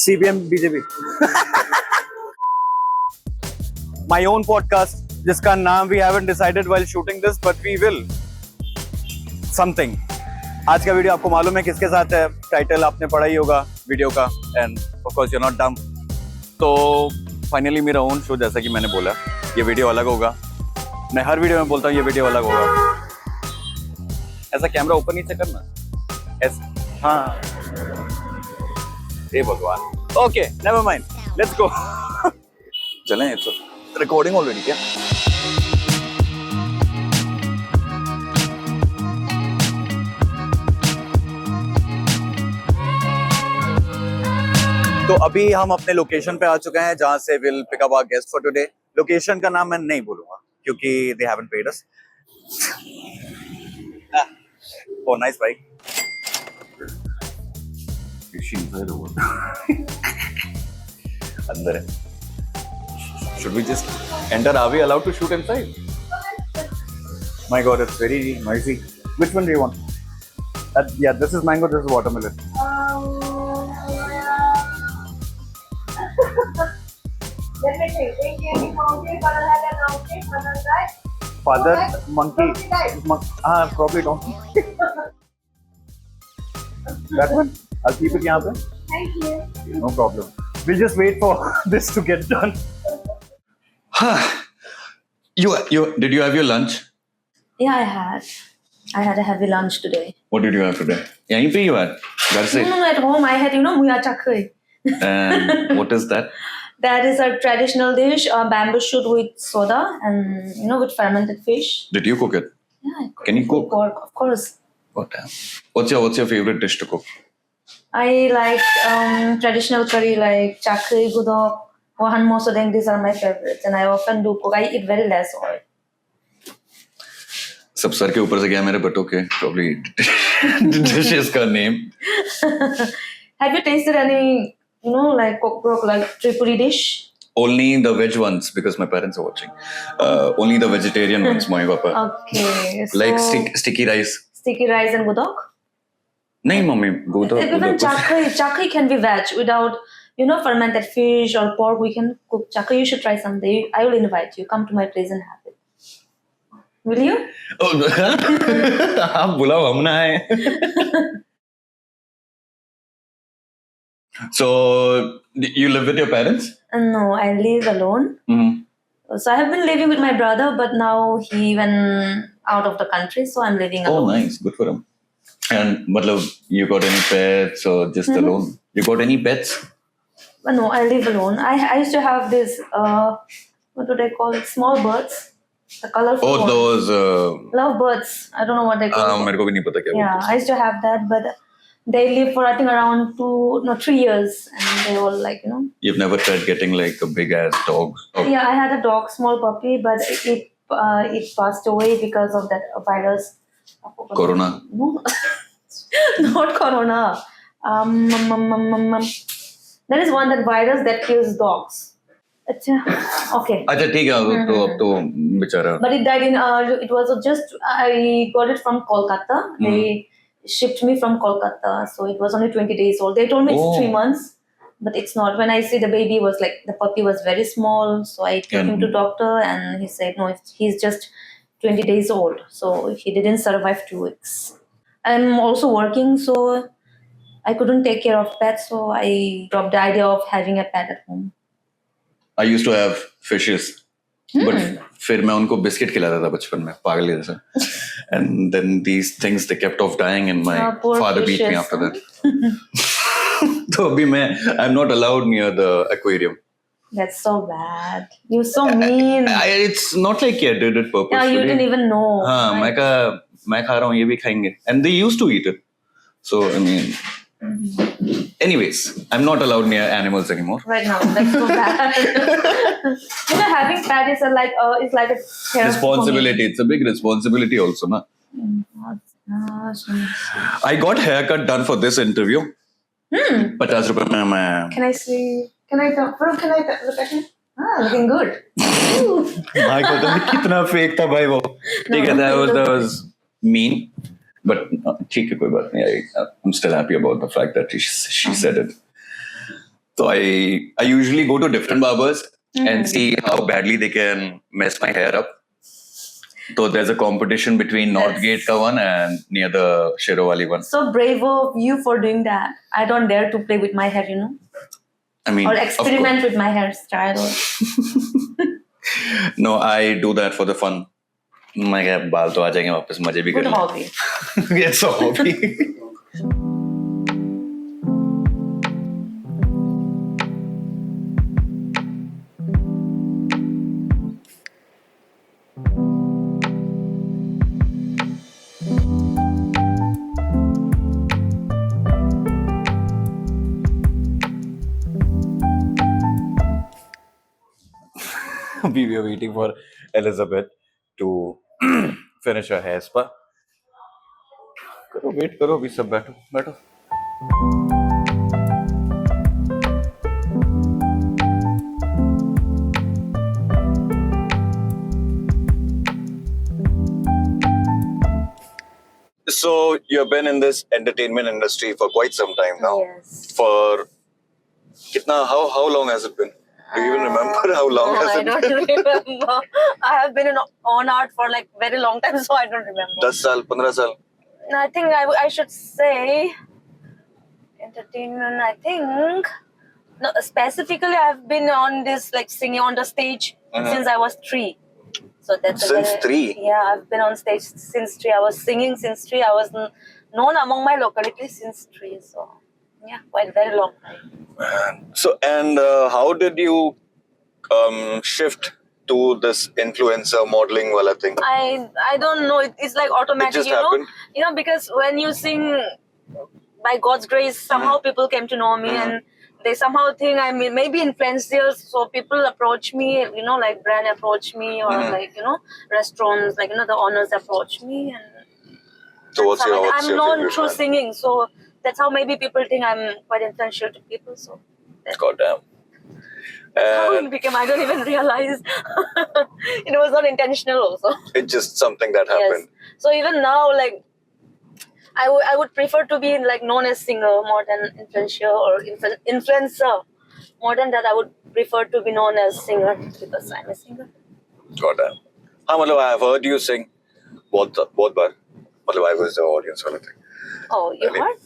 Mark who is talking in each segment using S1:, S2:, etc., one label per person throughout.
S1: CPM BJP. My own podcast जिसका नाम we haven't decided while shooting this but we will something. आज का video आपको मालूम है किसके साथ है, टाइटल आपने पढ़ा ही होगा वीडियो का end of course you are not dumb. तो फाइनली मेरा ओन शो, जैसा कि मैंने बोला ये वीडियो अलग होगा. मैं हर वीडियो में बोलता हूँ ये वीडियो अलग होगा. ऐसा कैमरा ऊपर नीचे करना ऐसा. हाँ हे भगवान. Okay never mind, let's go. चलें. इट्स रिकॉर्डिंग ऑलरेडी क्या? तो अभी हम अपने लोकेशन पे आ चुके हैं जहां से will pick up our guest for today. Location का नाम मैं नहीं बोलूंगा क्योंकि they haven't paid us. Oh nice bike. अंदर है. Should we just enter? Are we allowed to shoot inside? My God, it's very noisy. Which one do you want? Yeah, this is mango. This is watermelon.
S2: Let me think. Candy monkey, father had a donkey, father died.
S1: Father monkey.
S2: Donkey died.
S1: Probably donkey. That one? I'll keep it यहाँ पे.
S2: Thank you.
S1: No problem. We'll just wait for this to get done. Did you have your lunch?
S2: Yeah, I had a heavy lunch today.
S1: What did you have today? यहीं पे you had? घर से?
S2: No, at home I had, muya chakrai.
S1: And what is that?
S2: That is a traditional dish, bamboo shoot with soda and, with fermented fish.
S1: Did you cook it?
S2: Yeah, I cook.
S1: Can you cook?
S2: Pork, of course.
S1: What's your favorite dish to cook?
S2: I like traditional curry like chakrai, gudok, wahan mosodeng. These are my favorites, and I often do cook. I eat very less oil.
S1: सब sir के ऊपर से गया मेरे बटों के. Probably dishes का name.
S2: Have you tasted any, like cockroach, like Tripuri dish?
S1: Only the veg ones because my parents are watching. Only the vegetarian ones, my papa.
S2: Okay. So
S1: Like sticky rice.
S2: sticky rice and gudok?
S1: नहीं mummy गूदा.
S2: Even chakri can be veg without, fermented fish or pork. We can cook chakri. You should try someday. I will invite you. Come to my place and have it. Will you?
S1: आप बुलाओ हम ना आए. So you live with your parents?
S2: No, I live alone.
S1: Mm-hmm.
S2: So I have been living with my brother, but now he went out of the country, so I'm living alone.
S1: Oh, nice. Good for him. And matlab, you got any pets or just alone? You got any pets?
S2: No, I live alone. I used to have this, what do they call it? Small birds. The colorful ones.
S1: Those...
S2: Love birds. I don't know what they call it.
S1: मेरे को भी नहीं पता क्या.
S2: Yeah, I used to have that, but they live for I think around 3 years, and they all
S1: You've never tried getting like a big ass dog? Oh.
S2: Yeah, I had a dog, small puppy, but it passed away because of that virus.
S1: Corona?
S2: No, not corona. There is one that virus that kills dogs. Okay.
S1: अच्छा ठीक है. तो अब तो बेचारा.
S2: But it died in. It was just I got it from Kolkata. They shipped me from Kolkata, so it was only 20 days old. They told me it's 3 months, but it's not. When I see the baby was like the puppy was very small, so I took him to doctor, and he said no, he's just 20 days old, so he didn't survive 2 weeks. I'm also working, so I couldn't take care of pets, so I dropped the idea of having a pet at home.
S1: I used to have fishes, but फिर मैं उनको biscuit खिलाता था बचपन में पागल जैसा. And then these things they kept off dying, and my father beat me after that. तो अभी मैं I'm not allowed near the aquarium.
S2: That's so bad. You're so mean.
S1: It's not like I did it purposefully.
S2: Yeah, you didn't even know.
S1: हाँ मैं खा रहा हूँ ये भी खाएंगे. And they used to eat it. So I mean. Anyways, I'm not allowed near animals anymore.
S2: Right now, that's so bad. Having pet is it's like a care
S1: responsibility. It's a big responsibility also, na. I got haircut done for this interview. 50 रुपए में मैं.
S2: Can I see? Can I look at him? Looking good.
S1: My God, कितना fake था भाई वो. ठीक है, that was mean. But ठीक है कोई बात नहीं. I'm still happy about the fact that she said it. So I usually go to different barbers and see how badly they can mess my hair up. So there's a competition between Northgate ka one and near the Shirowali one.
S2: So brave of you for doing that. I don't dare to play with my hair, you know,
S1: I mean,
S2: or experiment with my hairstyle.
S1: No, I do that for the fun. मैं क्या बाल तो आ जाएंगे वापस मजे भी
S2: Good
S1: कर
S2: hobby.
S1: Yes, a hobby. We were waiting for Elizabeth to finish her hair spa. करो वेट करो अभी सब बैठो बैठो So you've been in this entertainment industry for quite some time now.
S2: Yes.
S1: For kitna how long has it been? Do you even remember how long has
S2: I
S1: it
S2: don't
S1: been?
S2: remember. I have been on art for like very long time, so I don't remember.
S1: 10 साल 15 साल
S2: I think I should say entertainment. I think no, specifically I've been on this like singing on the stage since I was 3. So that's a
S1: Since
S2: very-
S1: 3?
S2: Yeah, I've been on stage since 3. I was singing since 3. I was known among my locality since 3. So yeah, quite very long time.
S1: So and how did you shift to this influencer modeling wala thing?
S2: I don't know. It's like automatic,
S1: It just
S2: you know.
S1: happened?
S2: You know, because when you sing, by God's grace, somehow people came to know me, and they somehow think I mean maybe influencers. So people approach me, you know, like brand approach me, or like you know, restaurants, like you know, the owners approach me, and
S1: So what's your
S2: I'm known
S1: favorite
S2: through
S1: brand?
S2: singing. So that's how maybe people think I'm quite influential to people. So
S1: God damn.
S2: how it
S1: And
S2: became, I don't even realize. It was not intentional, also.
S1: it's just something that happened.
S2: Yes. So even now, like I would prefer to be like known as singer more than influencer or influencer. More than that, I would prefer to be known as singer because I'm a singer.
S1: God damn. हाँ मतलब I have heard you sing बहुत बार मतलब I was the audience वाला thing.
S2: Oh, you
S1: Really?
S2: heard?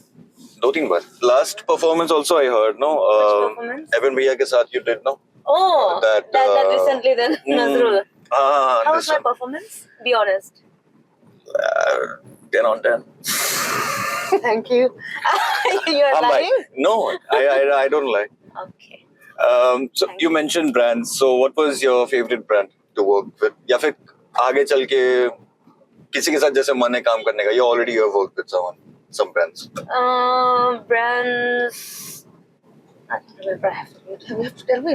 S1: 2-3 bar. Last performance also I heard no.
S2: Which performance?
S1: Evan भैया के साथ you did no.
S2: Oh,
S1: That,
S2: that recently then Nazrul.
S1: हाँ
S2: How
S1: this
S2: was my
S1: one.
S2: performance? Be honest.
S1: 10 on 10.
S2: Thank you. You're
S1: I'm
S2: lying?
S1: like, no, I don't lie.
S2: Okay.
S1: So
S2: Thank
S1: you mentioned brands. So what was your favorite brand to work with? या फिर आगे चल के किसी के साथ जैसे मन है काम करने का? You already have worked with some brands.
S2: Brands. I don't remember. I have to tell me.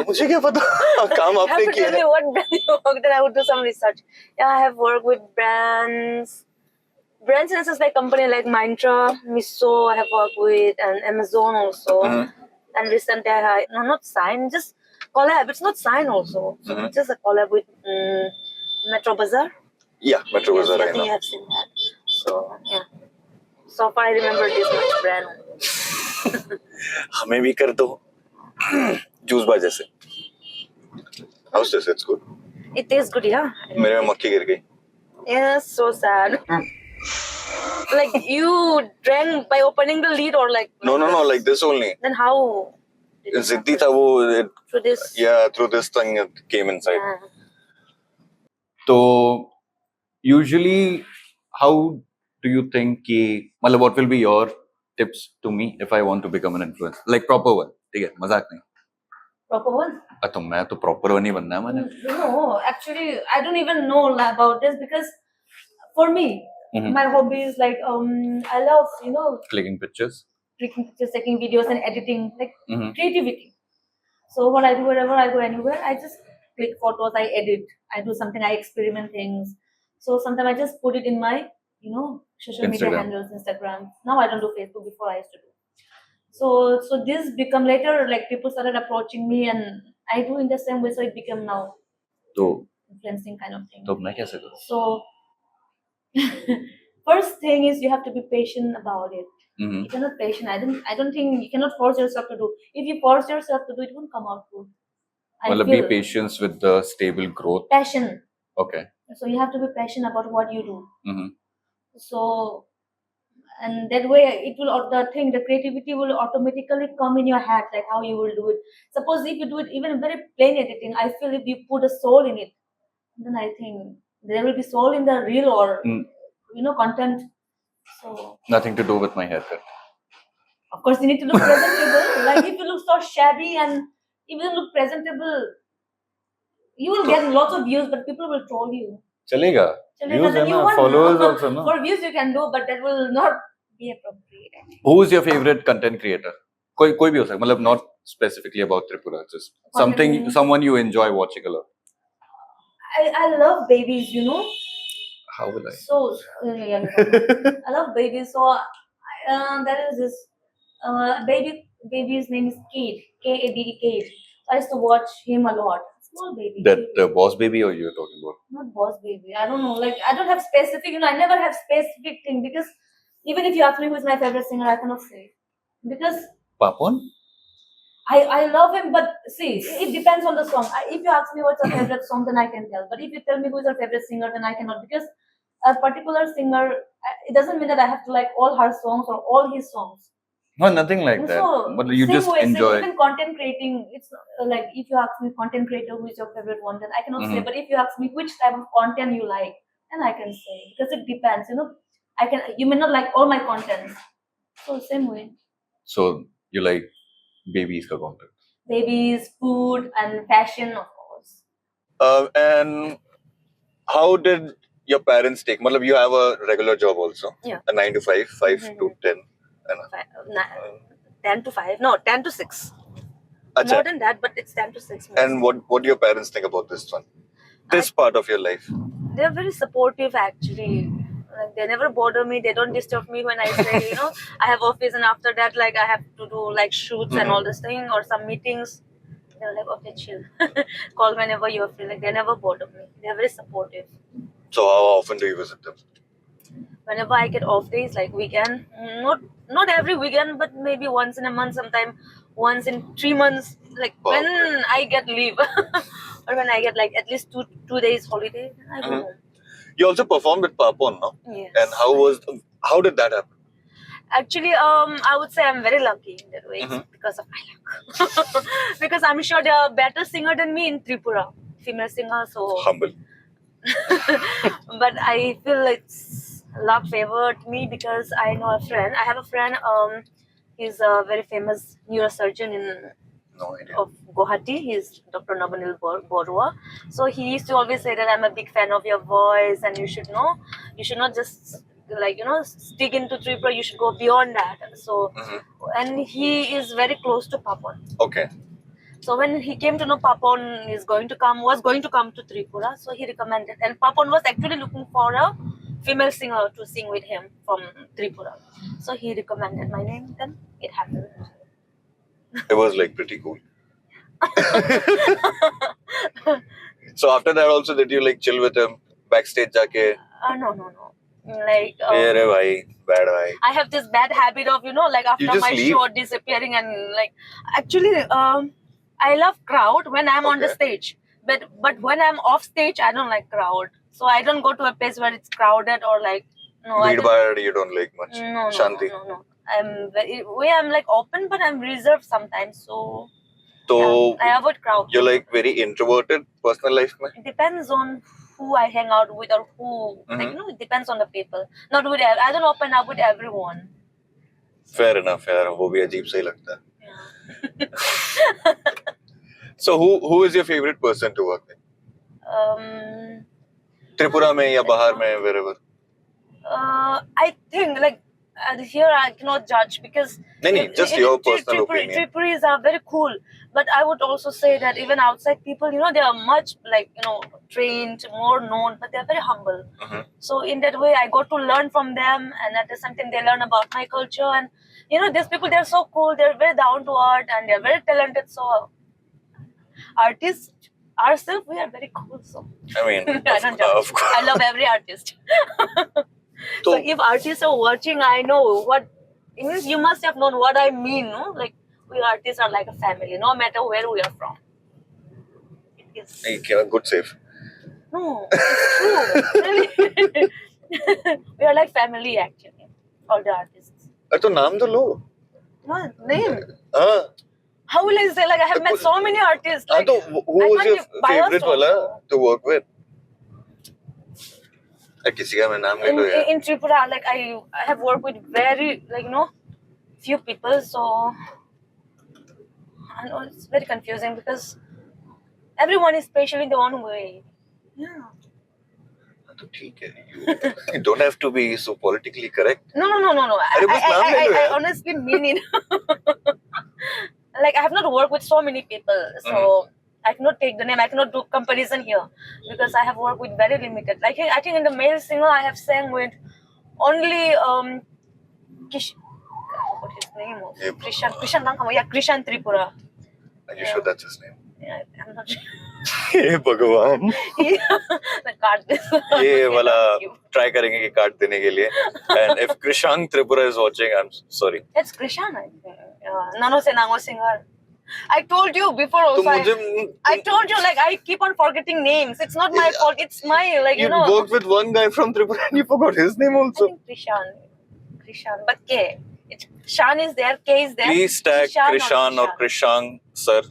S1: मुझे क्या पता काम
S2: You have
S1: आपने
S2: to
S1: किया
S2: tell me
S1: है.
S2: what brand you work. Then I would do some research. Yeah, I have worked with brands. Brands in a sense like company like Myntra, Miso. I have worked with, and Amazon also. And recently I had not signed, just collab. It's not signed also. So it's just a collab with Metro Bazaar.
S1: Yeah, Metro
S2: Yes,
S1: Bazaar
S2: I
S1: I
S2: think
S1: know.
S2: I have seen that. So yeah. So far I remember this much brand.
S1: हमें भी कर दो juice बार जैसे. How's this? It's good.
S2: It tastes good, yeah.
S1: मेरे में मक्खी गिर गई.
S2: Yes, so sad. Like you drank by opening the lid or like
S1: No, like this only.
S2: then how did it
S1: Ziddhi था वो.
S2: through this?
S1: Yeah, through this thing it came inside.
S2: Yeah.
S1: So usually how do you think कि मतलब what will be your tips to me if I want to become an influencer like proper one? ठीक है मजाक नहीं.
S2: Proper one?
S1: तो मैं तो proper one ही बनना है मैंने.
S2: No, actually I don't even know about this because for me my hobby is like I love
S1: Clicking pictures.
S2: taking pictures, taking videos and editing, like creativity. So what I do wherever I go anywhere, I just click photos, I edit, I do something, I experiment things. So sometimes I just put it in my social media
S1: Instagram.
S2: handles, Instagram. Now I don't do Facebook. Before I used to do. So this become later like people started approaching me and I do in the same way. So it became now
S1: तो
S2: influencing kind of thing.
S1: तो मैं कैसे करूँ?
S2: So first thing is you have to be patient about it.
S1: Mhm.
S2: If you're not patient, I don't think you cannot force yourself to do. If you force yourself to do, it won't come out good. I
S1: Well, be
S2: feel
S1: patient with the stable growth.
S2: passion.
S1: Okay.
S2: So you have to be passionate about what you do.
S1: Mhm.
S2: So, and that way it will, the creativity will automatically come in your head, like how you will do it. Suppose if you do it even very plain editing, I feel if you put a soul in it, then I think there will be soul in the reel or
S1: Mm.
S2: content. So
S1: Nothing to do with my haircut.
S2: of course you need to look presentable. Like if you look so shabby and if you look presentable, you will get lots of views, but people will troll you.
S1: चलेगा.
S2: Chalega,
S1: Views
S2: then
S1: है
S2: you
S1: ना,
S2: won't
S1: followers
S2: know.
S1: also ना.
S2: For views you can do, but that will not be appropriate.
S1: Who is your favorite content creator? कोई भी हो सकता है, मतलब not specifically about Tripura, just something,
S2: Content-
S1: someone you enjoy watching a lot.
S2: I love babies, you know.
S1: How will I?
S2: So yeah, I love babies. So there is this baby's name is Kate, Kade, Kate. I used to watch him a lot. Small baby.
S1: That the boss baby or you're talking about?
S2: Not boss baby. I don't know. Like I don't have specific. I never have specific thing because even if you ask me who is my favorite singer, I cannot say because
S1: Papon?
S2: I love him. But see, it depends on the song. If you ask me what's your favorite song, then I can tell. But if you tell me who is your favorite singer, then I cannot because a particular singer. It doesn't mean that I have to like all her songs or all his songs.
S1: No, nothing like that.
S2: So,
S1: But you
S2: same
S1: just
S2: way,
S1: enjoy.
S2: even content creating, it's like if you ask me content creator who is your favorite one, then I cannot say.
S1: Mhm.
S2: But if you ask me which type of content you like, then I can say because it depends. You may not like all my content. So same way,
S1: So you like babies ka content.
S2: babies, food, and fashion, of course.
S1: And how did your parents take? Matlab, you have a regular job also.
S2: Yeah.
S1: A 9 to 5, 5
S2: Mhm.
S1: to 10.
S2: 10 to 5, no, 10 to 6.
S1: Acha.
S2: More than that, but it's 10 to 6.
S1: And what do your parents think about this one? This part of your life.
S2: They're very supportive actually. Like they never bother me, they don't disturb me when I say, I have office and after that like I have to do like shoots and all this thing or some meetings. They're like, okay, chill. Call whenever you're free. Like they never bother me. They're very supportive.
S1: So how often do you visit them?
S2: Whenever I get off days, like weekend, not every weekend, but maybe once in a month, sometime once in 3 months, like when I get leave. Or when I get like at least two days holiday, I go
S1: Mhm.
S2: home.
S1: You also performed with Papon, no?
S2: Yes.
S1: And how did that happen?
S2: Actually, I would say I'm very lucky in that way. It's because of my luck. Because I'm sure there are better singer than me in Tripura, female singer. So,
S1: Humble.
S2: but I feel it's luck favored me because I know a friend. I have a friend. He's a very famous neurosurgeon in
S1: No idea.
S2: of Guwahati. He's Dr. Nabanil Borua. So he used to always say that I'm a big fan of your voice, and you should not just stick into Tripura. You should go beyond that. So, and he is very close to Papon.
S1: Okay.
S2: So when he came to know Papon was going to come to Tripura, so he recommended. And Papon was actually looking for a female singer to sing with him from Tripura. So he recommended my name. Then it happened.
S1: It was like pretty cool. So after that also did you like chill with him backstage jaake?
S2: No. Like
S1: Mere bhai, bad bhai.
S2: I have this bad habit of after
S1: just
S2: my
S1: leave?
S2: show disappearing and like actually I love crowd when I'm on the
S1: Okay.
S2: stage, but when I'm off stage I don't like crowd, so I don't go to a place where it's crowded or like I
S1: Beat
S2: don't-
S1: bar you don't like much.
S2: no,
S1: Shanti.
S2: no. I'm like open, but I'm reserved sometimes. So
S1: So
S2: I avoid crowd.
S1: you're like very introverted personal life mein?
S2: It depends on who I hang out with or who it depends on the people. Not with I don't open up with everyone.
S1: Fair enough. वो भी अजीब सा ही लगता है.
S2: Yeah.
S1: So who is your favorite person to work with? Tripura mein ya bahar mein, wherever?
S2: I think like here I cannot judge because
S1: Just your personal opinion.
S2: Tripuris are very cool, but I would also say that even outside people, they are much trained, more known, but they're very humble. So in that way, I got to learn from them, and at the same time, they learn about my culture. And these people, they're so cool. They're very down to earth, and they're very talented. So artists ourselves, we are very cool. So
S1: I mean,
S2: I don't judge.
S1: of course.
S2: I love every artist. So
S3: तो
S2: if artists are watching, I know what it means. You must have known what I mean, no? Like we artists are like a family, no matter where we are from. It is.
S3: नहीं क्या good safe
S2: No, it's true. Really. We are like family actually. All the artists.
S3: अरे तो नाम तो लो
S2: No name.
S3: हाँ
S2: How will I say? Like I have met so many artists.
S3: हाँ
S2: Like,
S3: तो who
S2: I
S3: was
S2: can't
S3: your
S2: be biased
S3: favorite वाला
S2: also.
S3: to work with किसी का मैं नाम ले लो यार
S2: In Tripura, like I have worked with very like few people, so I know it's very confusing because everyone is special in their own way. Yeah.
S3: तो ठीक है you don't have to be so politically correct
S2: No.
S3: अरे बस नाम ले लो
S2: I
S3: यार
S2: honestly mean it. Like I have not worked with so many people, so I cannot take the name. I cannot do comparison here because I have worked with very limited. Like I think in the male singer, I have sang with only what his name was?
S3: Yeah.
S2: Krishan Nankama. Yeah, Krishan Tripura.
S3: are you sure that's his name
S2: Yeah, I'm not sure.
S3: हे भगवान
S2: The card this.
S3: ये वाला
S2: Thank you.
S3: Try करेंगे कि card देने के लिए and if Krishan Tripura is watching I'm sorry
S2: That's Krishan, I think. Nano Senango singer. I told you before
S3: तो
S2: also.
S3: मुझे
S2: I told you like I keep on forgetting names. It's not my fault. It's my like
S3: you
S2: you know.
S3: worked with one guy from Tripura and you forgot his name
S2: I
S3: also
S2: think Krishan, but K. It's Shan is there, K is there.
S3: please tag Krishan or Krishang sir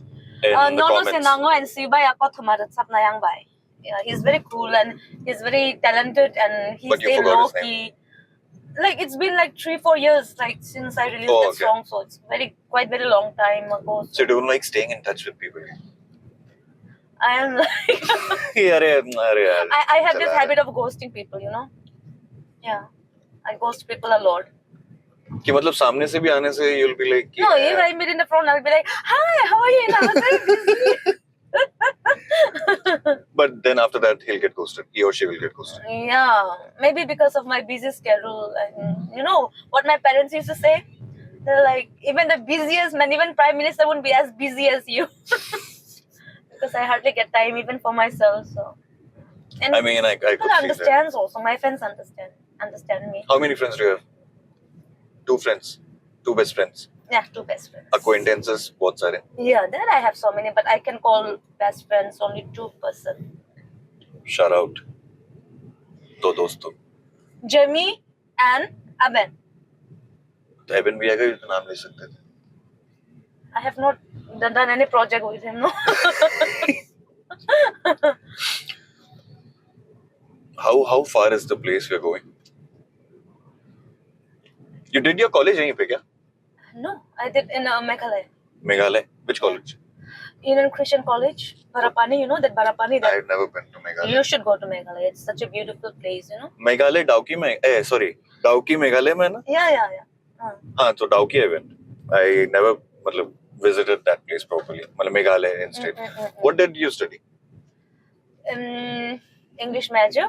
S3: in the
S2: Nono
S3: comments
S2: Senango and Sibay ako tumarat sap na yang bay. Yeah, he's very cool and he's very talented and he's
S3: But you
S2: very
S3: forgot
S2: low
S3: his
S2: key. Like it's been like 3-4 years like since I released
S3: Oh,
S2: that
S3: okay.
S2: song, so it's quite very long time ago.
S3: so you don't like staying in touch with people
S2: I am like
S3: अरे यार
S2: I have this
S3: चला
S2: habit of ghosting people, you know. Yeah, I ghost people a lot.
S3: कि मतलब सामने से भी आने से you'll be like
S2: No, if I meet in the front, I'll be like, "Hi, how are you?" And I was very busy.
S3: but then after that he'll get ghosted he or she will get ghosted
S2: Yeah, maybe because of my busy schedule. And you know what my parents used to say? They're like, even the busiest man, even prime minister wouldn't be as busy as you. Because I hardly get time even for myself. So, and
S3: I mean I could
S2: people
S3: see that
S2: understand also. My friends understand me.
S3: how many friends do you have 2 friends 2 best friends
S2: Yeah, 2 best friends.
S3: acquaintances बहुत सारे
S2: Yeah, there I have so many, but I can call best friends only 2 person.
S3: shout out दो दोस्तों
S2: Jimmy and Aben.
S3: तो एबन भी आएगा तो नाम ले सकते थे
S2: I have not done any project with him, no.
S3: how far is the place we're going you did your college यहीं पे क्या
S2: No, I did in Meghalaya.
S3: Meghalaya which college
S2: Union Christian College, Barapani. You know that Barapani. That
S3: I've never been to Meghalaya
S2: you should go to Meghalaya. It's such a beautiful place, you know.
S3: Meghalaya Dawki में sorry Dawki Meghalaya में है ना
S2: Yeah.
S3: हाँ तो Dawki I went I never मतलब visited that place properly मतलब Meghalaya instead what did you study
S2: English major.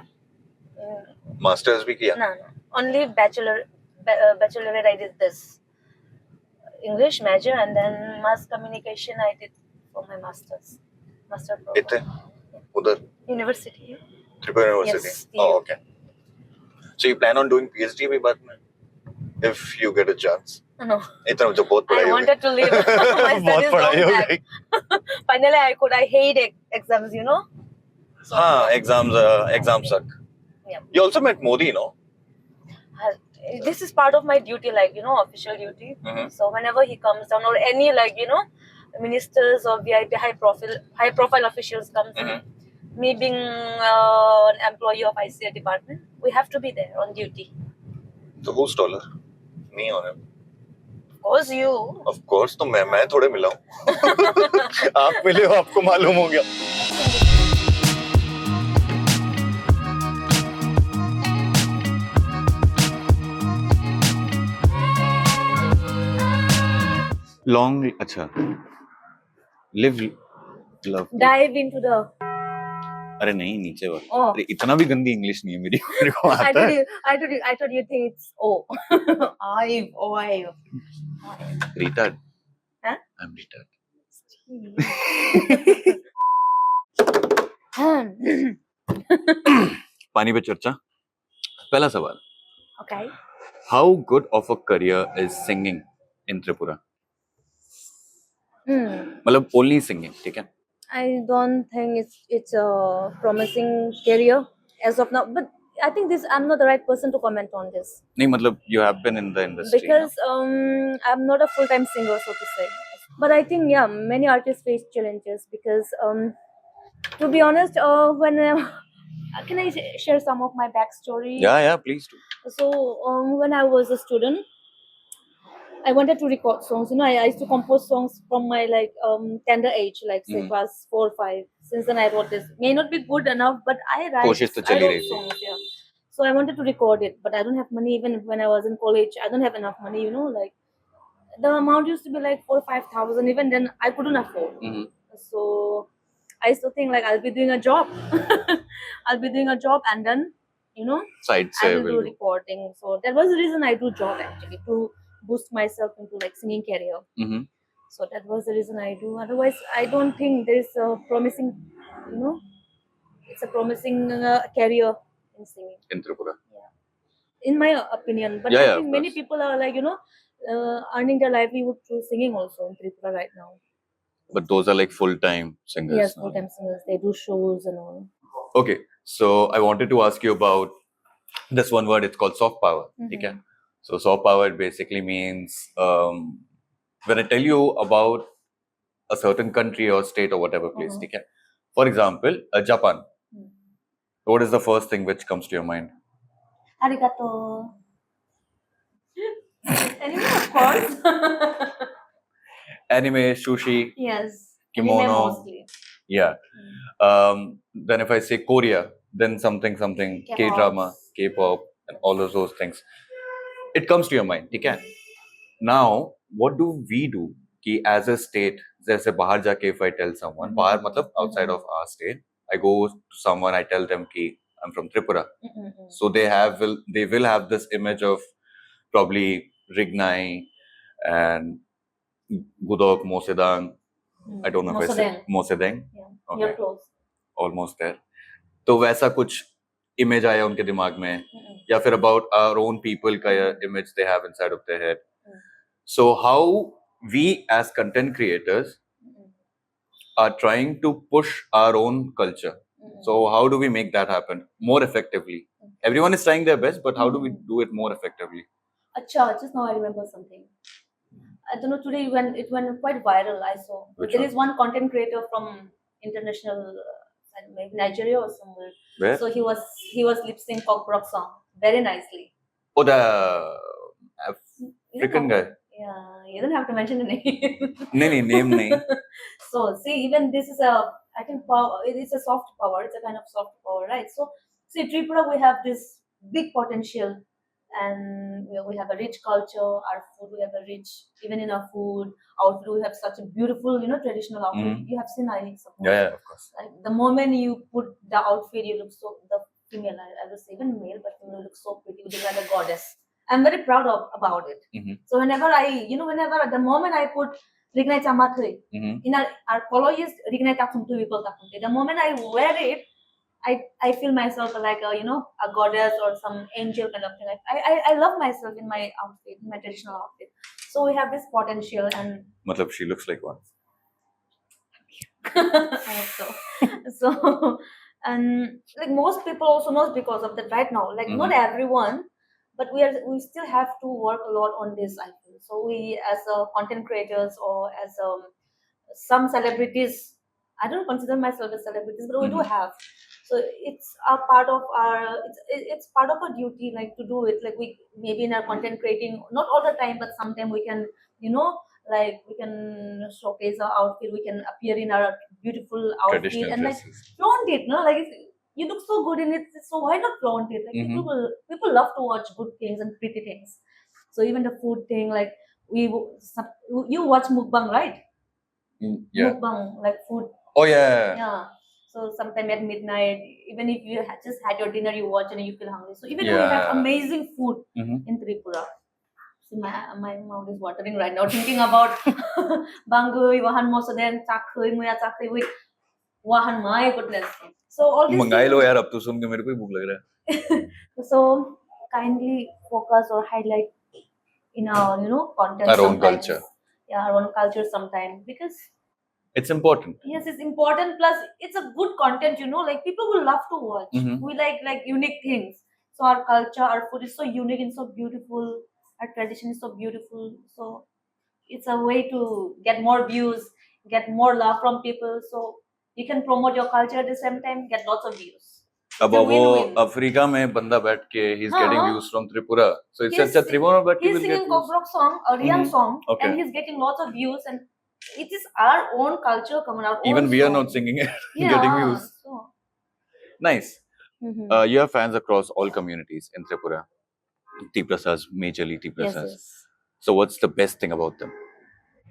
S3: masters भी किया
S2: No. Only bachelorette I did this. English major and then mass communication I did for my master program.
S3: इतने उधर
S2: University.
S3: Tripura University
S2: Yes,
S3: oh
S2: TU.
S3: okay so you plan on doing PhD भी बाद में if you get a chance
S2: No.
S3: इतना जो बहुत
S2: I
S3: पढ़ाई होगी
S2: wanted to leave. My
S3: बहुत
S2: studies
S3: पढ़ाई
S2: long
S3: हो
S2: back.
S3: गई
S2: Finally, I hate exams, you know. So,
S3: हाँ exams suck
S2: Yeah.
S3: you also met Modi no
S2: This is part of my duty, like you know, official duty.
S3: Mhm.
S2: So whenever he comes down, or any like you know, ministers or VIP high profile officials comes,
S3: Mhm.
S2: me being an employee of ICA department, we have to be there on duty.
S3: so who's taller me or him
S2: Of course, you.
S3: of course तो मैं थोड़े मिला हूँ आप मिले हो आपको मालूम हो गया लॉन्ग अच्छा live love
S2: Dive into the.
S3: अरे नहीं नीचे वाला
S2: Oh.
S3: अरे इतना भी गंदी इंग्लिश नहीं है मेरी मेरे को
S2: I
S3: आता
S2: told
S3: है
S2: you. I told you think it's I've.
S3: Retard
S2: Huh?
S3: I am retard पानी पे चर्चा पहला सवाल
S2: Okay.
S1: How good of a career is singing in Tripura? मतलब only singing, ठीक है?
S2: I don't think it's a promising career as of now, but I think this I'm not the right person to comment on this
S1: नहीं मतलब you have been in the industry
S2: because I'm not a full-time singer, so to say. But I think yeah, many artists face challenges because to be honest, when can I share some of my backstory?
S1: now. Yeah, please do.
S2: So when I was a student, I wanted to record songs. You know, I used to compose songs from my like tender age, like say class 4 or 5. Since then, I wrote this. May not be good enough, but I write.
S1: कोशिश तो
S2: I
S1: चली
S2: wrote
S1: रही थी.
S2: songs, yeah. So I wanted to record it, but I don't have money. Even when I was in college, I don't have enough money. You know, like the amount used to be like 4 or 5 thousand. Even then, I couldn't afford. So I used to think like I'll be doing a job. I'll be doing a job, and then you know
S1: Side
S2: I
S1: से
S2: will do
S1: will do.
S2: recording. So that was the reason I do job actually to boost myself into like singing career.
S1: Mhm.
S2: So that was the reason I do. Otherwise, I don't think there is a promising, you know, it's a promising career in singing.
S1: In Tripura.
S2: In my opinion. But
S1: Yeah,
S2: I
S1: yeah,
S2: think
S1: of
S2: many
S1: course.
S2: people are like, earning their livelihood through singing also in Tripura right now.
S1: But those are like full-time singers.
S2: Yes,
S1: now.
S2: full-time singers. They do shows and all.
S1: Okay, so I wanted to ask you about this one word. It's called soft power. ठीक है? So soft power basically means when I tell you about a certain country or state or whatever place. ठीक है? For example, Japan. What is the first thing which comes to your mind?
S2: Arigato. Anime, of course.
S1: Anime, sushi,
S2: Yes.
S1: Kimono.
S2: Anime mostly.
S1: yeah. Then if I say Korea, then something,
S2: K-pop.
S1: K-drama, K-pop, and all of those things. It comes to your mind, ठीक है? Now, what do we do? कि as a state, जैसे बाहर जाके if I tell someone, बाहर मतलब outside of our state, I go to someone, I tell them कि I'm from Tripura. So they will have this image of probably Rignai and Gudok, Mosedang. I don't know if I said Mosedang.
S2: Yeah.
S1: Okay.
S2: You're close.
S1: Almost there. तो वैसा कुछ image आया उनके दिमाग में या फिर about our own people का image they have inside of their head. So how we as content creators are trying to push our own culture. So how do we make that happen more effectively? Everyone is trying their best, but how do we do it more effectively?
S2: Acha, just now I remember something. I don't know, today when it went quite viral, I saw.
S1: Which
S2: There
S1: one?
S2: is one content creator from international, maybe Nigeria or somewhere.
S1: Where?
S2: So he was lip sync Cock Brock song very nicely.
S1: Oh, the
S2: You
S1: African
S2: know,
S1: guy.
S2: Yeah, you don't have to mention the name.
S1: नहीं name नहीं.
S2: So see, even this is I think power. It is a soft power. It's a kind of soft power, right? So see, Tripura, we have this big potential, and we have a rich culture. Our food, we have a rich, even in our food, outfit, we have such a beautiful, traditional outfit. You have seen, I suppose.
S1: Yeah, of course.
S2: Like the moment you put the outfit, you look so the female. I would say even male, but female look so pretty. You look like a goddess. I'm very proud about it. So whenever the moment I put Rignai Chamatri, in our color is Rignai Takuntu, we call Takuntu. The moment I wear it, I feel myself like a goddess or some angel kind of thing. I love myself in my outfit, in my traditional outfit. So we have this potential and
S1: मतलब she looks like one.
S2: I hope so. So and like most people also knows because of that right now. Like not everyone, but we still have to work a lot on this, I feel. So we as content creators or as some celebrities, I don't consider myself as celebrities, but we do have. So it's a part of our it's part of our duty, like to do it. Like we maybe in our content creating, not all the time, but sometimes we can, like we can showcase our outfit, we can appear in our beautiful outfit
S1: Traditional
S2: and like
S1: dresses.
S2: flaunt it, no? Like you look so good in it, so why not flaunt it? Like people love to watch good things and pretty things. So even the food thing, like you watch mukbang, right?
S1: Yeah.
S2: Mukbang, like food.
S1: Oh yeah.
S2: Yeah. So sometime at midnight, even if you just had your dinner, you watch and you feel hungry. So even we have amazing food in Tripura. So my mouth is watering right now thinking about Bangui, Wahan Mosoden, Chakhui, Muya Chakhui, with Wahan, my goodness. So all these
S1: मंगाई लो यार अब तो सुन के मेरे को ही भूख लग रहा है.
S2: So kindly focus or highlight in our content
S3: Our own
S2: sometimes.
S3: culture.
S2: Yeah, our own culture sometimes, because
S3: It's important.
S2: yes, it's important, plus it's a good content, like people will love to watch.
S3: Mhm.
S2: We like unique things. So our culture, our food is so unique and so beautiful. Our tradition is so beautiful. So it's a way to get more views, get more love from people. So you can promote your culture at the same time, get lots of views.
S3: अब
S2: It's a
S3: वो
S2: win-win.
S3: Africa में बंदा बैठ के he's
S2: हाँ.
S3: getting views from Tripura, so it's
S2: He's
S3: अच्छा त्रिपुरा में बैठ के
S2: he's
S3: will get
S2: singing
S3: views.
S2: cock rock song, a Rian
S3: Mhm.
S2: song,
S3: Okay.
S2: and he's getting lots of views, and it is our own culture coming out.
S3: Even we are not singing it,
S2: Yeah,
S3: getting views.
S2: So.
S3: Nice.
S2: Mhm.
S3: You have fans across all communities in Tripura. Tiprasas, majorly
S2: Yes,
S3: Tiprasas.
S2: yes.
S3: So what's the best thing about them?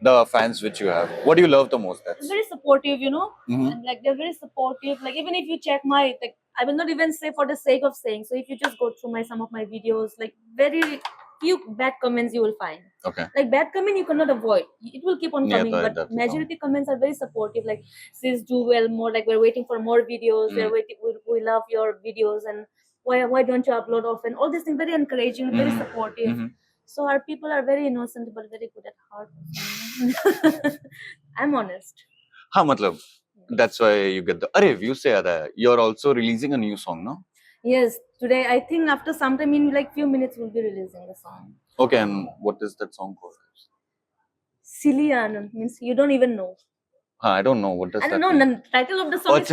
S3: The fans which you have. What do you love the most? That's
S2: Very supportive,
S3: Mhm.
S2: and like they're very supportive. Like even if you check my I will not even say for the sake of saying. So if you just go through some of my videos, like very few bad comments you will find.
S3: Okay.
S2: Like bad comment you cannot avoid. It will keep on
S3: Yeah,
S2: coming.
S3: that
S2: But
S3: will
S2: majority comments are very supportive. Like sis do well more. Like we're waiting for more videos. We're waiting. We love your videos, and why don't you upload often? All these things very encouraging, very supportive.
S3: Mhm.
S2: So our people are very innocent but very good at heart. I'm honest.
S3: हाँ मतलब that's why you get the. अरे views से याद आया. You're also releasing a new song, no?
S2: Yes, today I think after some time in like few minutes we'll be releasing the song.
S3: Okay, and what is that song called?
S2: Silly Anand means you don't even know.
S3: I don't know what does
S2: I
S3: that
S2: don't know.
S3: mean.
S2: The title of the song is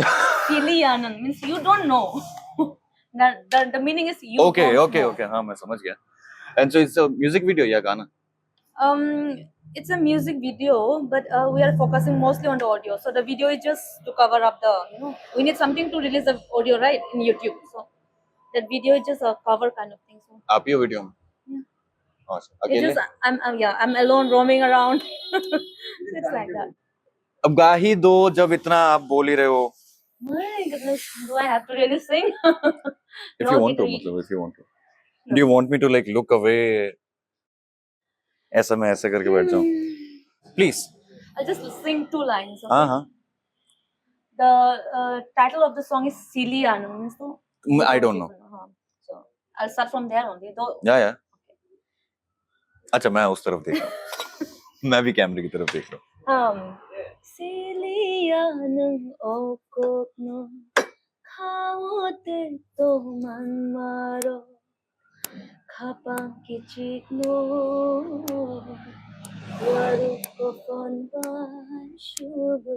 S2: Silly Anand means you don't know. the meaning is you
S3: Okay,
S2: don't
S3: okay,
S2: know.
S3: okay. हाँ मैं समझ गया. And so it's a music video या गाना?
S2: It's a music video, but we are focusing mostly on the audio. So the video is just to cover up the, we need something to release the audio, right, in YouTube. So that video is just a cover kind of thing. So
S3: आप ही हो video में?
S2: Yeah.
S3: अच्छा,
S2: it's
S3: अकेले?
S2: just I'm alone roaming around. So it's like that.
S3: अब गा ही दो जब इतना आप बोल ही रहे हो.
S2: My goodness, do I have to really sing?
S3: If
S2: No,
S3: you want to,
S2: Gitri.
S3: मतलब if you want to. Do you want me to like look away? ऐसा मैं ऐसे करके बैठ जाऊँ. Please.
S2: I'll just sing 2 lines. Okay?
S3: हाँ हाँ.
S2: The title of the song is Silly Anand. So
S3: I don't know.
S2: So I'll start from there only. Though.
S3: या. अच्छा मैं उस तरफ देख रहा हूँ. मैं भी कैमरे की तरफ देख रहा हूँ.
S2: Silly Anand okokno khaote to manmaro khapang kichikno waru kofon ban shubu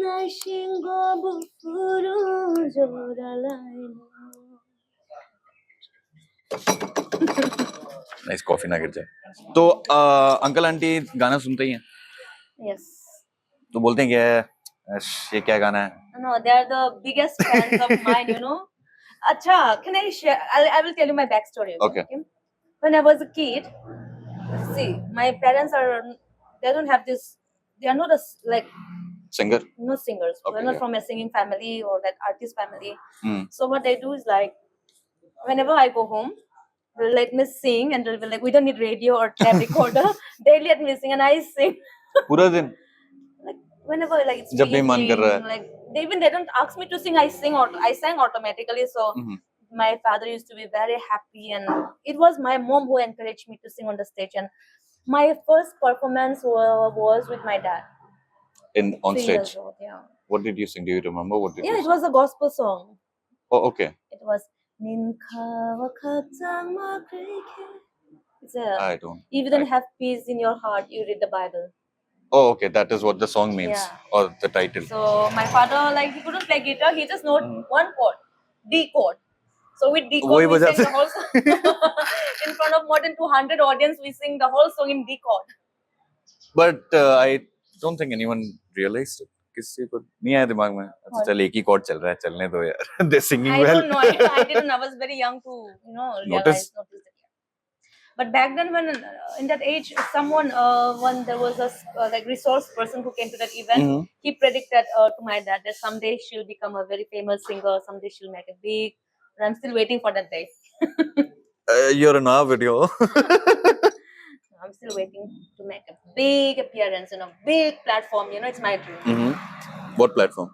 S2: nashingo bufuru joralaino.
S3: Nice coffee ना गिर जाए. तो अंकल आंटी गाना सुनते ही हैं.
S2: Yes.
S3: तो बोलते हैं क्या ये क्या गाना है.
S2: No, they are the biggest fans of mine, Acha, can I share? I will tell you my backstory.
S3: Okay.
S2: When I was a kid, see, my parents they don't have this, they are not
S3: Singer.
S2: no singers.
S3: Okay,
S2: We're not
S3: yeah.
S2: from a singing family or that artist family.
S3: Hmm.
S2: So what they do is like, whenever I go home, they'll let me sing and they'll be like, we don't need radio or tape recorder. They let me sing and I sing.
S3: पूरा दिन.
S2: Like whenever like it's
S3: जब भी मन कर रहा है.
S2: like they don't ask me to sing, I sang automatically. So my father used to be very happy, and it was my mom who encouraged me to sing on the stage. And my first performance was with my dad.
S3: On
S2: 3
S3: stage.
S2: years old, yeah.
S3: What did you sing? Do you remember what did you
S2: Yeah,
S3: sing?
S2: it was a gospel song.
S3: Oh, okay.
S2: It was it's
S3: I don't.
S2: if you don't have peace in your heart, you read the Bible.
S3: Oh, okay. That is what the song means,
S2: Yeah.
S3: or the title.
S2: So my father, like, he couldn't play guitar. He just knew one chord, D chord. So with D chord,
S3: वही
S2: we
S3: वजह
S2: sing
S3: से.
S2: the whole song. In front of more than 200 audience, we sing the whole song in D chord.
S3: But I don't think anyone realized it. किसी को नहीं आया दिमाग में. अच्छा चल एक ही chord चल रहा है, चलने दो यार. They're singing
S2: I
S3: well.
S2: don't know. I didn't. I was very young to,
S3: Notice
S2: notice it. But back then, when in that age, someone, when there was a like resource person who came to that event, he predicted to my dad that someday she'll become a very famous singer. Someday she'll make it big. And I'm still waiting for that day.
S3: You're in our video.
S2: I'm still waiting to make a big appearance in a big platform. It's my dream.
S3: What platform?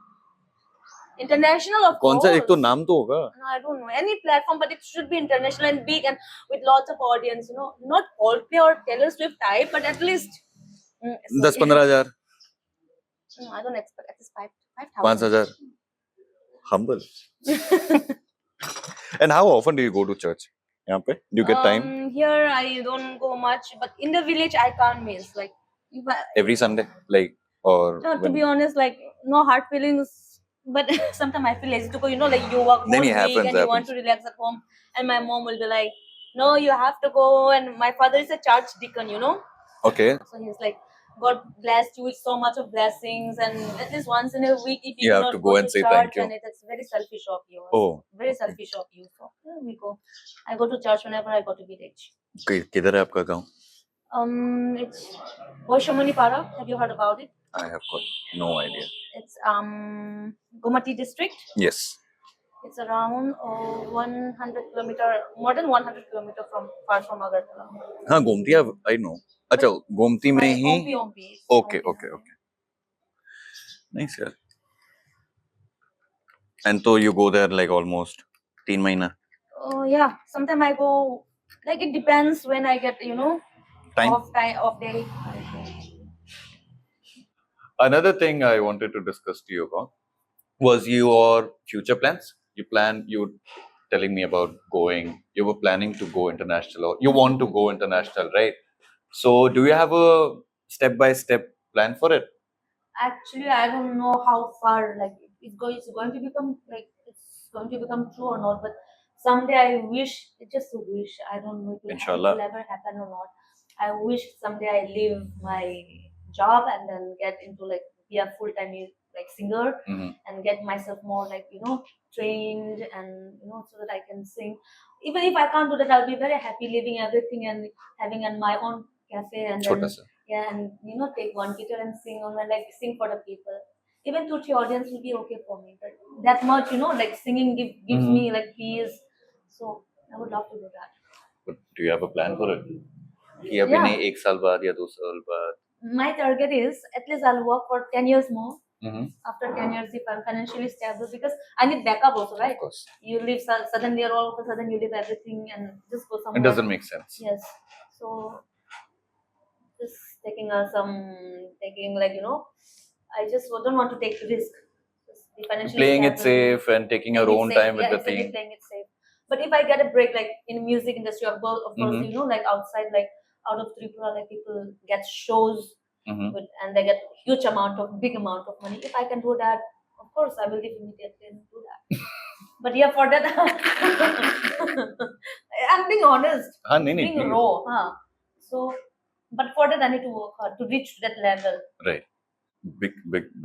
S2: International, of
S3: कौन सा?
S2: course.
S3: एक तो नाम तो होगा.
S2: No, I don't know any platform, but it should be international and big and with lots of audience. You know, not Coldplay or Taylor Swift type, but at least
S3: 10-15 हजार.
S2: No, I don't expect at least 5,000.
S3: 5,000. Humble. And how often do you go to church? यहाँ पे? Do you get time?
S2: Here I don't go much, but in the village I can't miss. Like, if I,
S3: Every Sunday, like, or
S2: no, to
S3: when?
S2: be honest, like no hard feelings. But sometimes I feel lazy to go. You know, like you work
S3: Then
S2: whole
S3: it
S2: week
S3: happens,
S2: and you want to relax at home, and my mom will be like, "No, you have to go." And my father is a church deacon, you know,
S3: Okay.
S2: so he's like, "God bless you with so much of blessings, and at least once in a week, if you,
S3: You
S2: do
S3: have
S2: not
S3: to go and say
S2: church,
S3: thank you.
S2: and it's very selfish of you.
S3: Oh,
S2: very
S3: okay.
S2: selfish of you. So here we go. I go to church whenever I go to village.
S3: किधर है आपका गांव?
S2: It's Oshamani Para. Have you heard about it?
S3: I have got no idea.
S2: It's Gomati district.
S3: Yes.
S2: It's around 100 kilometer, more than 100 kilometer from far from Agartala.
S3: हाँ Gomti I know. अच्छा गोमती में ही.
S2: Ompi.
S3: Okay, okay, okay. Nice यार. And so you go there like almost 3 महीना.
S2: Oh yeah. Sometimes I go. Like it depends when I get, you know,
S3: Time.
S2: off day.
S3: Another thing I wanted to discuss to you about was your future plans. You were telling me about you were planning to go international, or you want to go international, right? So do you have a step-by-step plan for it?
S2: Actually, I don't know how far like it's going to become, like it's going to become true or not. But someday I wish, it's just a wish. I don't know if it
S3: Inshallah.
S2: will ever happen or not. I wish someday I leave my job and then get into like be a full-time like singer
S3: Mhm.
S2: and get myself more like, you know, trained, and you know, so that I can sing. Even if I can't do that, I'll be very happy leaving everything and having my own cafe and then
S3: छोटा सा.
S2: yeah, and you know, take one guitar and sing on my, like sing for the people. Even 2-3 audience will be okay for me. But that much, you know, like singing gives
S3: Mhm.
S2: me like peace. So I would love to do that.
S3: But do you have a plan for it? कि अभी नहीं 1 साल बाद या 2 साल बाद.
S2: My target is at least I'll work for 10 years more.
S3: Mhm.
S2: After 10 years, if I'm financially stable, because I need backup also, right?
S3: Of course.
S2: You leave suddenly, all of a sudden you leave everything and just go somewhere.
S3: It doesn't make sense.
S2: Yes. So just taking like, you know, I just don't want to take risk. Just be financially
S3: Playing it
S2: stable.
S3: safe and taking your
S2: Playing
S3: own
S2: it safe.
S3: time with
S2: Yeah,
S3: the
S2: exactly,
S3: thing.
S2: playing it safe. But if I get a break, like in music industry, of course,
S3: Mhm.
S2: you know, like outside, like out of Tripura, like people get shows
S3: Mhm.
S2: and they get big amount of money. If I can do that, of course, I will leave immediately and do that. But yeah, for that, I'm being honest,
S3: हाँ नहीं नहीं
S2: being
S3: please.
S2: raw, huh? So, but for that, I need to work hard to reach that level.
S3: Right.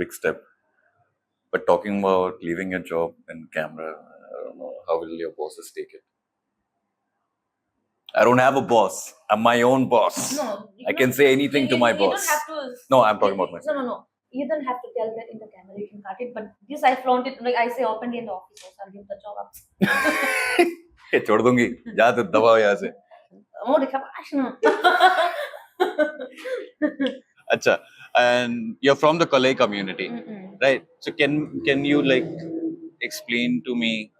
S3: Big step. But talking about leaving your job and camera, I don't know, how will your bosses take it? I don't have a boss. I'm my own boss.
S2: No,
S3: I can say anything to my
S2: you
S3: boss.
S2: don't have to.
S3: No, I'm talking about myself.
S2: No. You don't have to tell that in the camera. You can cut it. But this I flaunt it. Like I say openly in the office also. I'll give the job up.
S3: ये छोड़ दूंगी. जा तो दबाओ यहाँ से.
S2: Oh, the
S3: अच्छा. And you're from the Kalai community, right? So can you like explain to me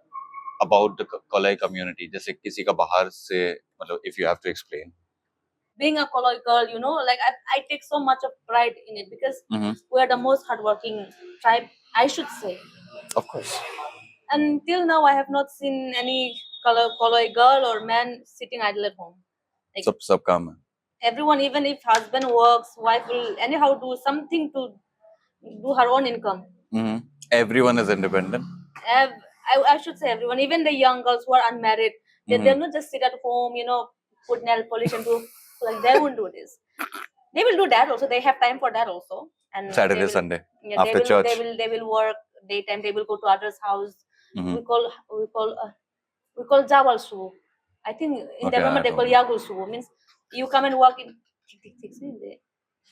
S3: about the Kalai community? जैसे किसी का बाहर से मतलब if you have to explain.
S2: Being a Kaloi girl, you know, like I take so much of pride in it because
S3: Mhm.
S2: we are the most hardworking tribe, I should say.
S3: Of course.
S2: Until now, I have not seen any Kaloi girl or man sitting idle at home. Like,
S3: सब काम है.
S2: everyone, even if husband works, wife will anyhow do something to do her own income.
S3: Mhm. Everyone is independent.
S2: I should say everyone, even the young girls who are unmarried, they'll not just sit at home, you know, put nail polish and do, like they won't do this. They will do that also. They have time for that also. And
S3: Saturday, Sunday, after church.
S2: They will work daytime. They will go to others' house.
S3: Mhm.
S2: We call Jawal Su. I think in
S3: Okay,
S2: Devama
S3: I
S2: they call
S3: don't
S2: Yagul Su. Means you come and work in.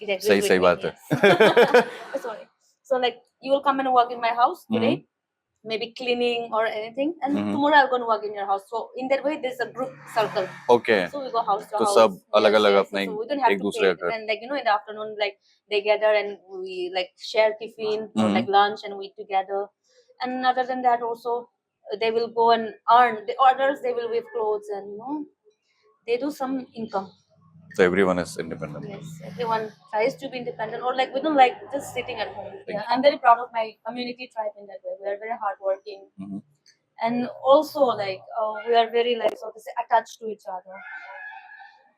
S2: It agrees with
S3: सही
S2: me,
S3: बात है.
S2: yes. Sorry. So like you will come and work in my house today, maybe cleaning or anything, and tomorrow I'll go and work in your house. So in that way, there's a group circle.
S3: Okay.
S2: So we go house to
S3: तो
S2: house.
S3: सब अलग-अलग
S2: Yes,
S3: अपने
S2: so we don't have
S3: एक
S2: to
S3: दूसरे
S2: pay.
S3: का.
S2: And like, you know, in the afternoon, like they gather and we like share tiffin or like lunch and we eat together. And other than that, also they will go and earn. The others they will weave clothes and they do some income.
S3: So everyone is independent.
S2: Yes, everyone tries to be independent, or like we don't like just sitting at home. Yeah, I'm very proud of my community tribe in that way. We are very hardworking,
S3: Mhm.
S2: and also like we are very like so to say attached to each other.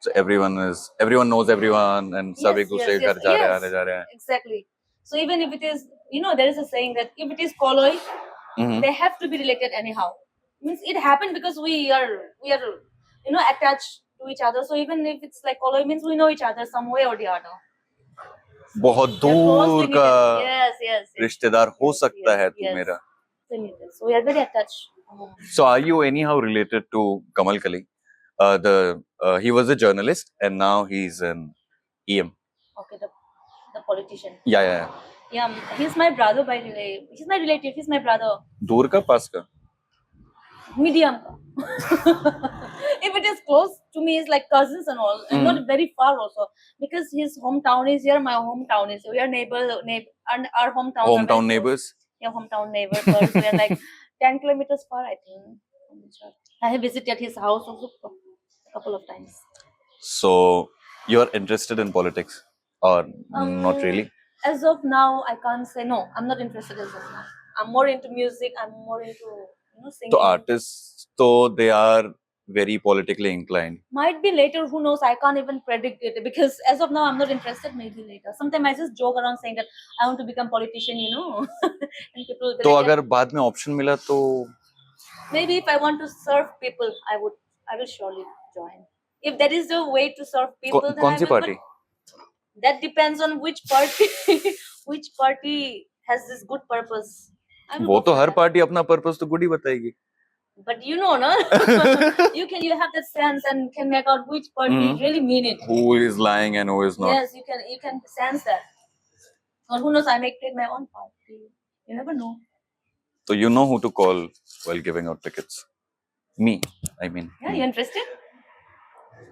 S3: So everyone knows everyone, and सब एक दूसरे के घर जा रहे हैं, आने जा रहे हैं.
S2: Exactly. So even if it is, there is a saying that if it is koloi,
S3: Mhm.
S2: they have to be related anyhow. Means it happened because we are attached to each other. So even if it's like koloi, means we know each other some way or the other.
S3: बहुत
S2: We are closely
S3: दूर का
S2: knitted. Yes.
S3: रिश्तेदार हो
S2: Yes,
S3: सकता है तू
S2: yes.
S3: मेरा.
S2: So we are very attached.
S3: So are you anyhow related to Kamal Kali? He was a journalist and now he's an EM.
S2: Okay, the politician.
S3: Yeah.
S2: Yeah, he's my brother by the way. He's my relative. He's my brother.
S3: दूर का पास का?
S2: Medium. If it is close to me, it's like cousins and all, and not very far also, because his hometown is here, my hometown is here. We are and our hometown.
S3: Hometown neighbors?
S2: Yeah, hometown neighbors. But we are like 10 kilometers far, I think. From each other. I have visited his house also a couple of times.
S3: So you're interested in politics, or not really?
S2: As of now, I can't say no. I'm not interested as of now. I'm more into music. I'm more into singing.
S3: So artists, so they are very politically inclined.
S2: Might be later, who knows? I can't even predict it because as of now, I'm not interested. Maybe later. Sometimes I just joke around saying that I want to become politician, and people will be
S3: तो
S2: like,
S3: अगर बाद में option मिला तो
S2: maybe if I want to serve people, I will surely join. If there is a way to serve people, then
S3: कौन
S2: I
S3: see
S2: will,
S3: party?
S2: but that depends on which party which party has this good purpose. I will
S3: वो
S2: go
S3: तो
S2: for
S3: her
S2: that.
S3: Party अपना purpose तो good ही बताएगी.
S2: But no, you have that sense and can make out which party really mean it.
S3: Who is lying and who is not?
S2: Yes, you can sense that. Or who knows? I may create my own party. You never know.
S3: So you know who to call while giving out tickets. Me, I mean.
S2: Yeah, you interested?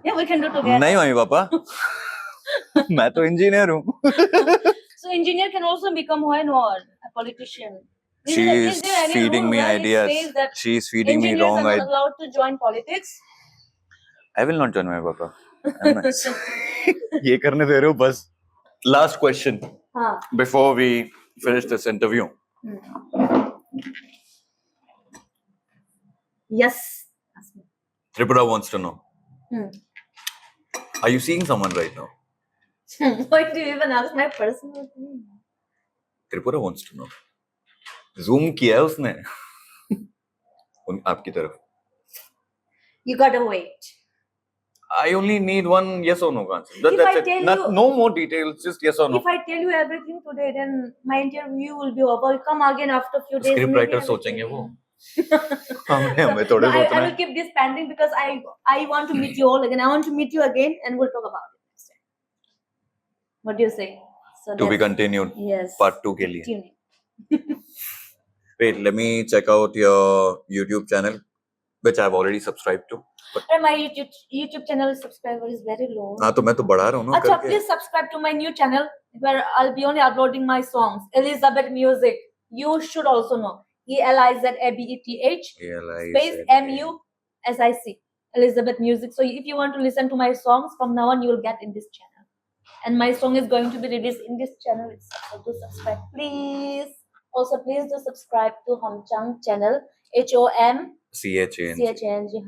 S2: Yeah, we can do together.
S3: नहीं mummy papa. मैं तो engineer हूँ.
S2: So engineer can also become why not a politician.
S3: She is
S2: there any
S3: feeding
S2: rule
S3: me
S2: where it
S3: ideas.
S2: says that
S3: She is feeding me
S2: engineers
S3: wrong
S2: are not
S3: ideas.
S2: allowed to join politics?
S3: I will not join my papa. ये करने दे रहे हो बस. Last question before we finish this interview.
S2: Yes.
S3: Tripura wants to know. Are you seeing someone right now?
S2: Why do you even ask my personal thing?
S3: Tripura wants to know. Zoom किया है उसने. आपकी तरफ.
S2: You gotta wait.
S3: I only need one yes or no answer. That's
S2: I
S3: it.
S2: tell you-
S3: No more details. Just yes or no.
S2: If I tell you everything today, then my interview will be over. Come again after a few days.
S3: Script
S2: maybe
S3: writer
S2: I will
S3: सोचेंगे
S2: tell
S3: वो.
S2: you.
S3: हमें थोड़े
S2: No, I
S3: सोचना
S2: will
S3: है.
S2: keep this pending because I want to meet you all again. I want to meet you again and we'll talk about it next time. What do you say? So
S3: To be
S2: that's-
S3: continued.
S2: Yes.
S3: Part 2 के लिए.
S2: Tune in.
S3: Wait, let me check out your YouTube channel, which I've already subscribed to.
S2: And my YouTube channel subscriber is very low.
S3: हाँ तो मैं तो बढ़ा रहा हूँ ना
S2: Acha,
S3: करके.
S2: please subscribe to my new channel where I'll be only uploading my songs. Elizabeth Music. You should also know. ELIZABETH space MUSIC. Elizabeth Music. So if you want to listen to my songs from now on, you will get in this channel. And my song is going to be released in this channel itself. So do subscribe, please. Also, please do subscribe to Homchang channel. HOMCHANG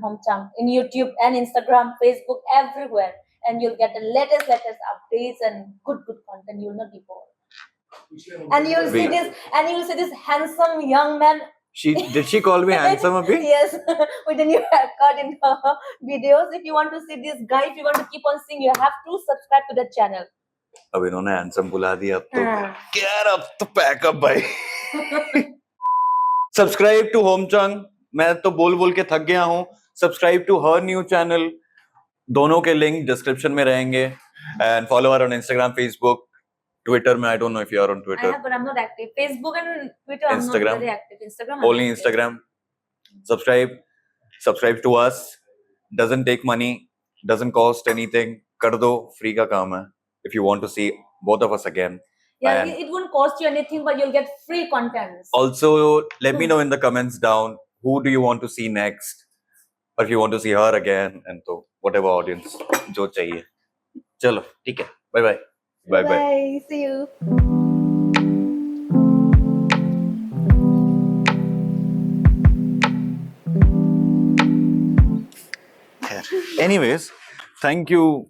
S2: Homchang in YouTube and Instagram, Facebook, everywhere. And you'll get the latest updates and good content. You'll not be bored. And you'll see this handsome young man.
S3: Did she call me handsome abhi?
S2: Yes, with a new haircut in her videos. If you want to see this guy, if you want to keep on seeing, you have to subscribe to that channel.
S3: अब इन्होंने handsome बुला दिया अब तो. यार अब तो pack up भाई. Subscribe to Homchang. मैं तो बोल के थक गया हूँ. Subscribe to her new channel. दोनों के लिंक डिस्क्रिप्शन में रहेंगे. And follow her on Instagram, Facebook, Twitter. I don't know if you are on
S2: I
S3: Twitter.
S2: have, but I'm not active. Facebook and Twitter, I'm
S3: Instagram.
S2: not very active. Instagram, I'm
S3: Only
S2: active.
S3: Instagram. Subscribe to us. Doesn't take money. Doesn't cost anything. कर दो, free का काम है. If you want to see both of us again.
S2: Yeah,
S1: And
S2: it won't cost you anything, but you'll get free contents.
S1: also, let me know in the comments down who do you want to see next, or if you want to see her again, and so whatever audience जो चाहिए. चलो ठीक है. Bye bye. Bye bye.
S2: Bye. See you.
S1: Anyways, thank you,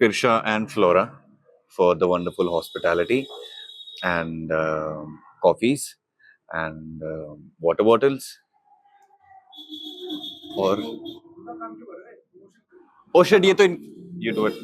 S1: Pirsha and Flora, for the wonderful hospitality and coffees and water bottles. Or oh shit, ये तो you do it.